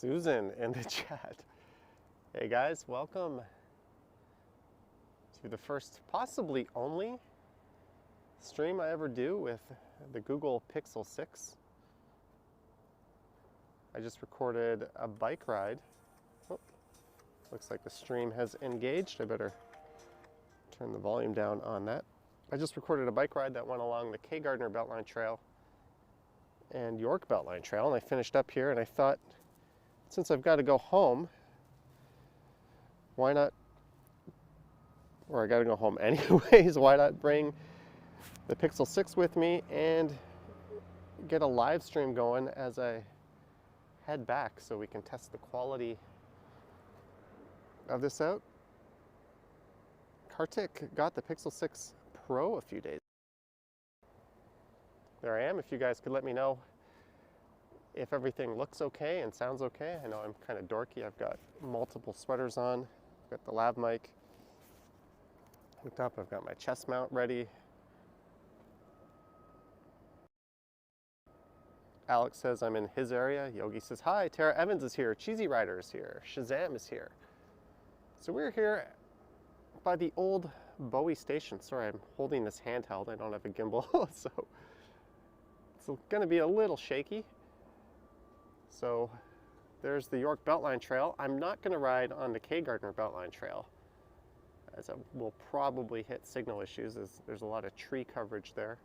Susan in the chat. Hey guys, welcome to the first, possibly only, stream I ever do with the Google Pixel 6. I just recorded a bike ride. Oh, looks like the stream has engaged. I better turn the volume down on that. I just recorded a bike ride that went along the K Gardner Beltline Trail and York Beltline Trail, and I finished up here, and I thought, since I've got to go home, why not, or I got to go home anyways, why not bring the Pixel 6 with me and get a live stream going as I head back so we can test the quality of this out. Kartik got the Pixel 6 Pro a few days. There I am. If you guys could let me know if everything looks okay and sounds okay. I know I'm kind of dorky. I've got multiple sweaters on. I've got the lav mic hooked up. I've got my chest mount ready. Alex says I'm in his area. Yogi says hi. Tara Evans is here. Cheesy Rider is here. Shazam is here. So we're here by the old Bowie station. Sorry, I'm holding this handheld. I don't have a gimbal, so it's going to be a little shaky. So there's the York Beltline Trail. I'm not going to ride on the K Gardner Beltline Trail, as I will probably hit signal issues, as there's a lot of tree coverage there.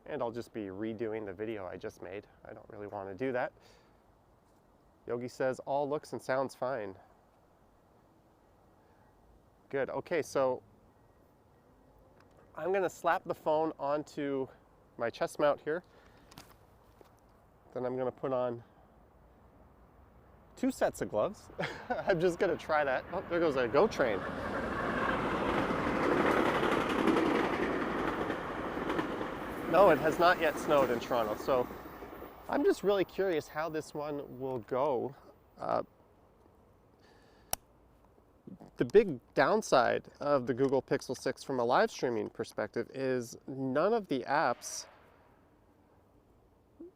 And I'll just be redoing the video I just made. I don't really want to do that. Yogi says all looks and sounds fine. Good. Okay, so I'm going to slap the phone onto my chest mount here. Then I'm going to put on 2 sets of gloves. I'm just going to try that. Oh, there goes a GO train. No, it has not yet snowed in Toronto, so I'm just really curious how this one will go. The big downside of the Google Pixel 6 from a live streaming perspective is none of the apps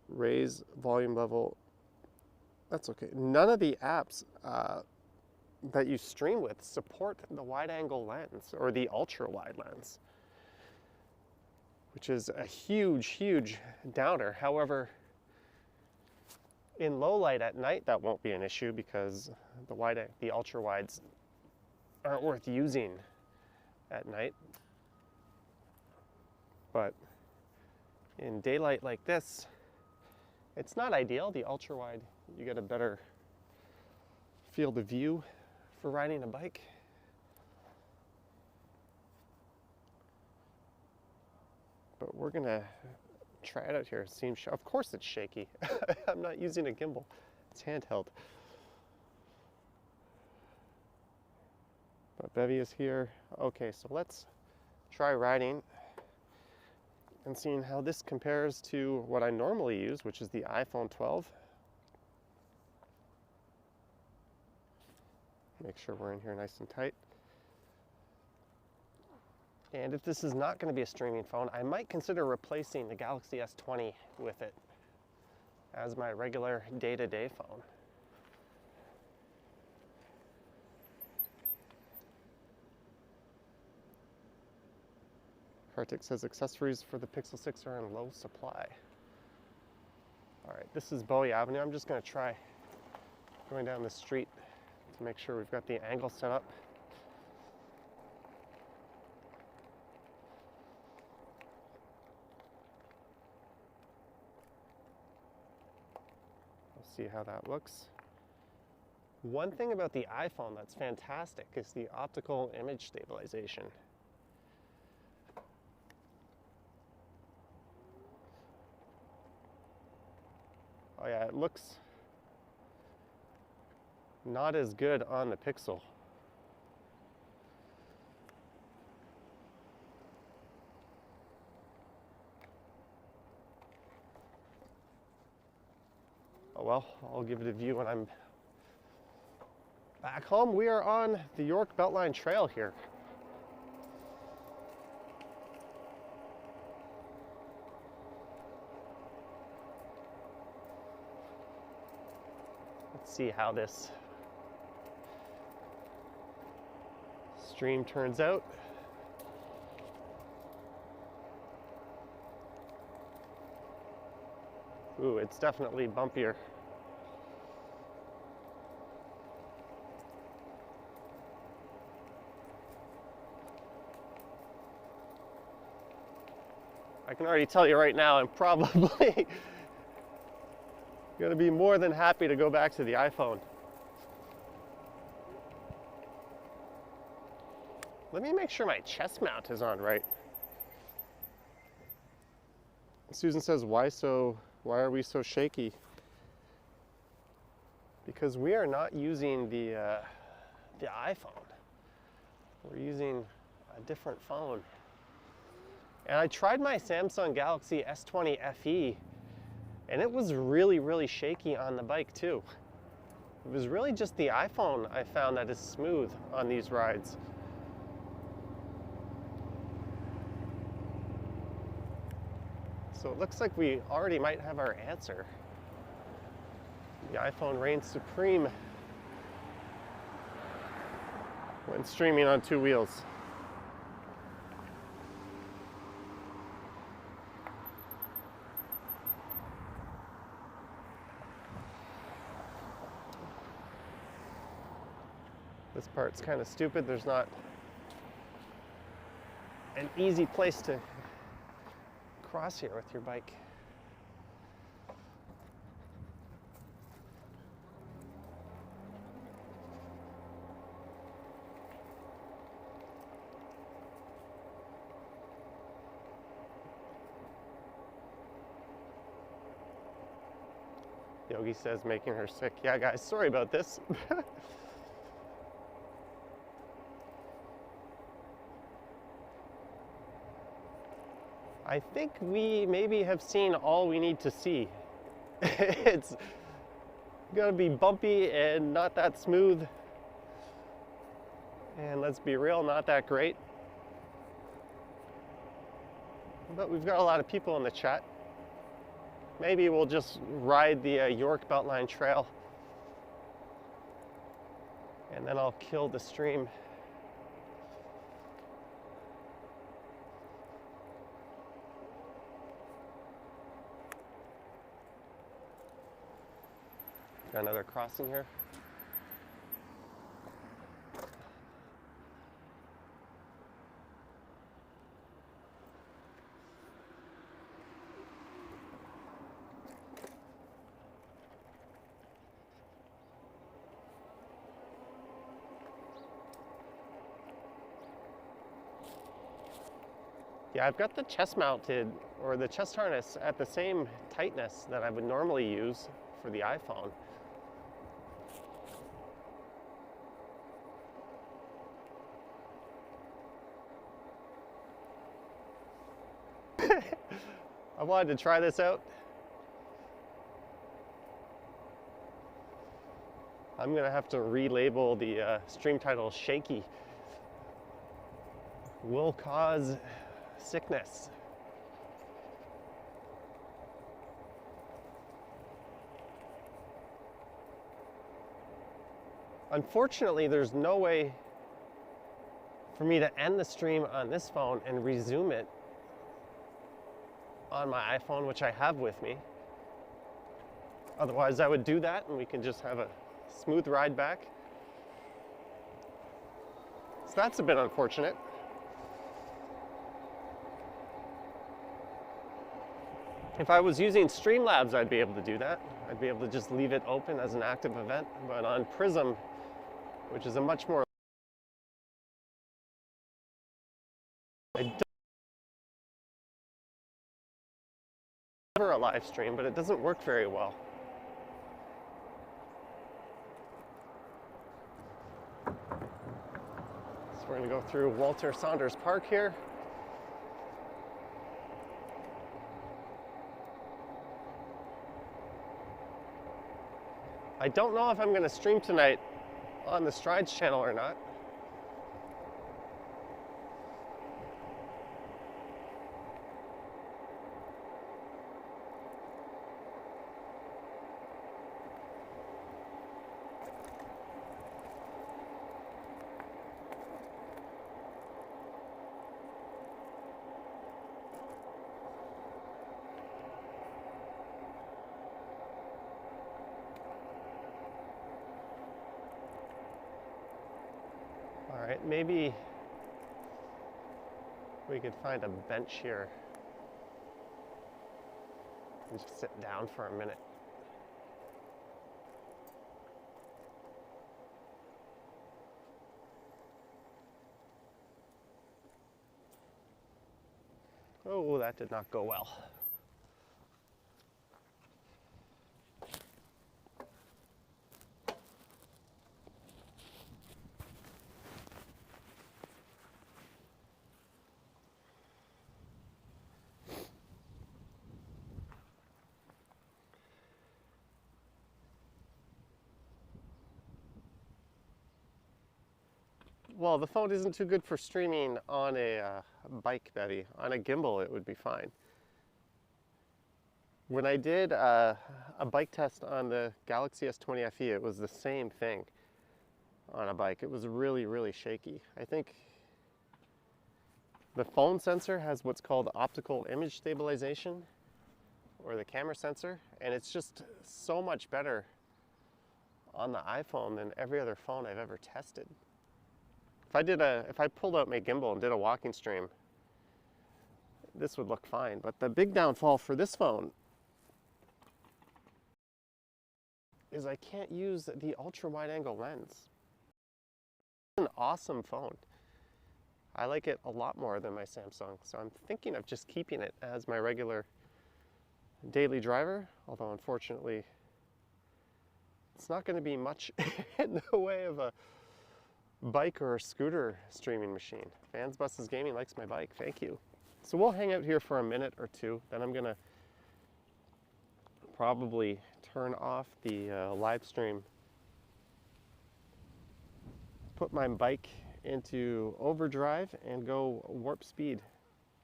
raise volume level. That's okay. None of the apps that you stream with support the wide angle lens or the ultra wide lens, which is a huge, huge downer. However, in low light at night, that won't be an issue because the ultra wides aren't worth using at night. But in daylight like this, it's not ideal. The ultra wide, you get a better field of view for riding a bike. But we're gonna try it out here. It seems, of course it's shaky. I'm not using a gimbal. It's handheld. But Bevy is here. Okay, so let's try riding and seeing how this compares to what I normally use, which is the iPhone 12. Make sure we're in here nice and tight. And if this is not going to be a streaming phone, I might consider replacing the Galaxy S20 with it as my regular day-to-day phone. Kartik says accessories for the Pixel 6 are in low supply. All right, this is Bowie Avenue. I'm just going to try going down the street to make sure we've got the angle set up. We'll see how that looks. One thing about the iPhone that's fantastic is the optical image stabilization. Oh yeah, it looks not as good on the Pixel. Oh well, I'll give it a view when I'm back home. We are on the York Beltline Trail here. Let's see how this stream turns out. Ooh, it's definitely bumpier. I can already tell you right now, I'm probably going to be more than happy to go back to the iPhone. Let me make sure my chest mount is on right. Susan says, why are we so shaky? Because we are not using the iPhone. We're using a different phone. And I tried my Samsung Galaxy S20 FE, and it was really, really shaky on the bike too. It was really just the iPhone I found that is smooth on these rides. So it looks like we already might have our answer. The iPhone reigns supreme when streaming on two wheels. This part's kind of stupid. There's not an easy place to cross here with your bike. Yogi says making her sick. Yeah, guys, sorry about this. I think we maybe have seen all we need to see. It's gonna be bumpy and not that smooth. And let's be real, not that great. But we've got a lot of people in the chat. Maybe we'll just ride the York Beltline Trail. And then I'll kill the stream. Got another crossing here. Yeah, I've got the chest mounted, or the chest harness at the same tightness that I would normally use for the iPhone. I wanted to try this out. I'm gonna have to relabel the stream title "Shaky." Will cause sickness. Unfortunately, there's no way for me to end the stream on this phone and resume it on my iPhone, which I have with me. Otherwise, I would do that and we can just have a smooth ride back. So that's a bit unfortunate. If I was using Streamlabs, I'd be able to do that. I'd be able to just leave it open as an active event. But on Prism, which is a much more... I don't a live stream, but it doesn't work very well. So we're going to go through Walter Saunders Park here. I don't know if I'm going to stream tonight on the Strides channel or not. right, maybe we could find a bench here and just sit down for a minute. Oh, that did not go well. Well, the phone isn't too good for streaming on a bike, Betty. On a gimbal, it would be fine. When I did a bike test on the Galaxy S20 FE, it was the same thing on a bike. It was really, really shaky. I think the phone sensor has what's called optical image stabilization, or the camera sensor, and it's just so much better on the iPhone than every other phone I've ever tested. If I pulled out my gimbal and did a walking stream, this would look fine. But the big downfall for this phone is I can't use the ultra wide angle lens. It's an awesome phone. I like it a lot more than my Samsung, so I'm thinking of just keeping it as my regular daily driver, although unfortunately it's not going to be much in the way of a bike or a scooter streaming machine. Fans Buses Gaming likes my bike, thank you. So we'll hang out here for a minute or two, then I'm gonna probably turn off the live stream, put my bike into overdrive and go warp speed.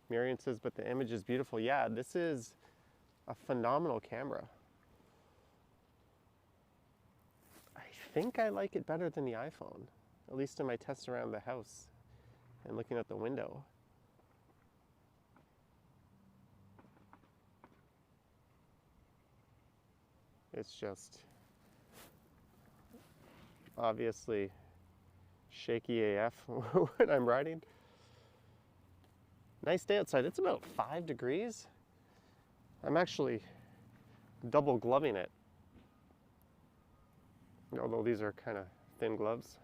Marion says, but the image is beautiful. Yeah, this is a phenomenal camera. I think I like it better than the iPhone, at least in my tests around the house and looking out the window. It's just obviously shaky AF when I'm riding. Nice day outside. It's about 5 degrees. I'm actually double gloving it, although these are kind of thin gloves.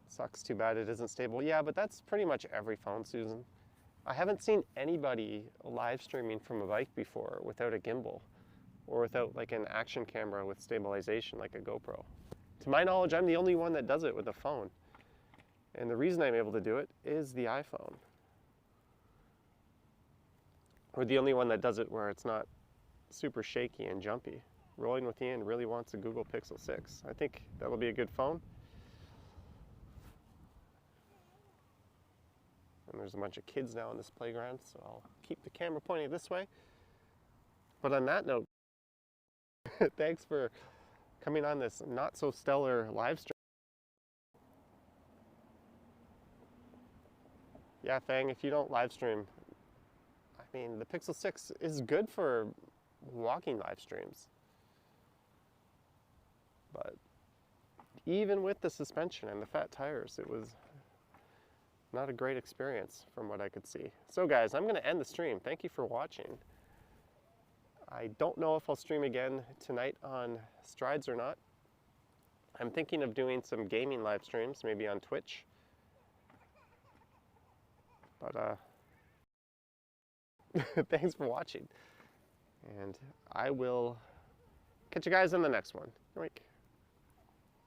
Sucks, too bad it isn't stable. Yeah, but that's pretty much every phone, Susan. I haven't seen anybody live streaming from a bike before without a gimbal or without like an action camera with stabilization like a GoPro. To my knowledge, I'm the only one that does it with a phone. And the reason I'm able to do it is the iPhone. Or the only one that does it where it's not super shaky and jumpy. Rolling with Ian really wants a Google Pixel 6. I think that'll be a good phone. And there's a bunch of kids now in this playground, so I'll keep the camera pointing this way. But on that note, thanks for coming on this not so stellar live stream. Yeah, Fang, if you don't live stream, I mean, the Pixel 6 is good for walking live streams. But even with the suspension and the fat tires, it was not a great experience from what I could see. So guys, I'm going to end the stream. Thank you for watching. I don't know if I'll stream again tonight on Strides or not. I'm thinking of doing some gaming live streams, maybe on Twitch. But thanks for watching. And I will catch you guys in the next one. Yoink.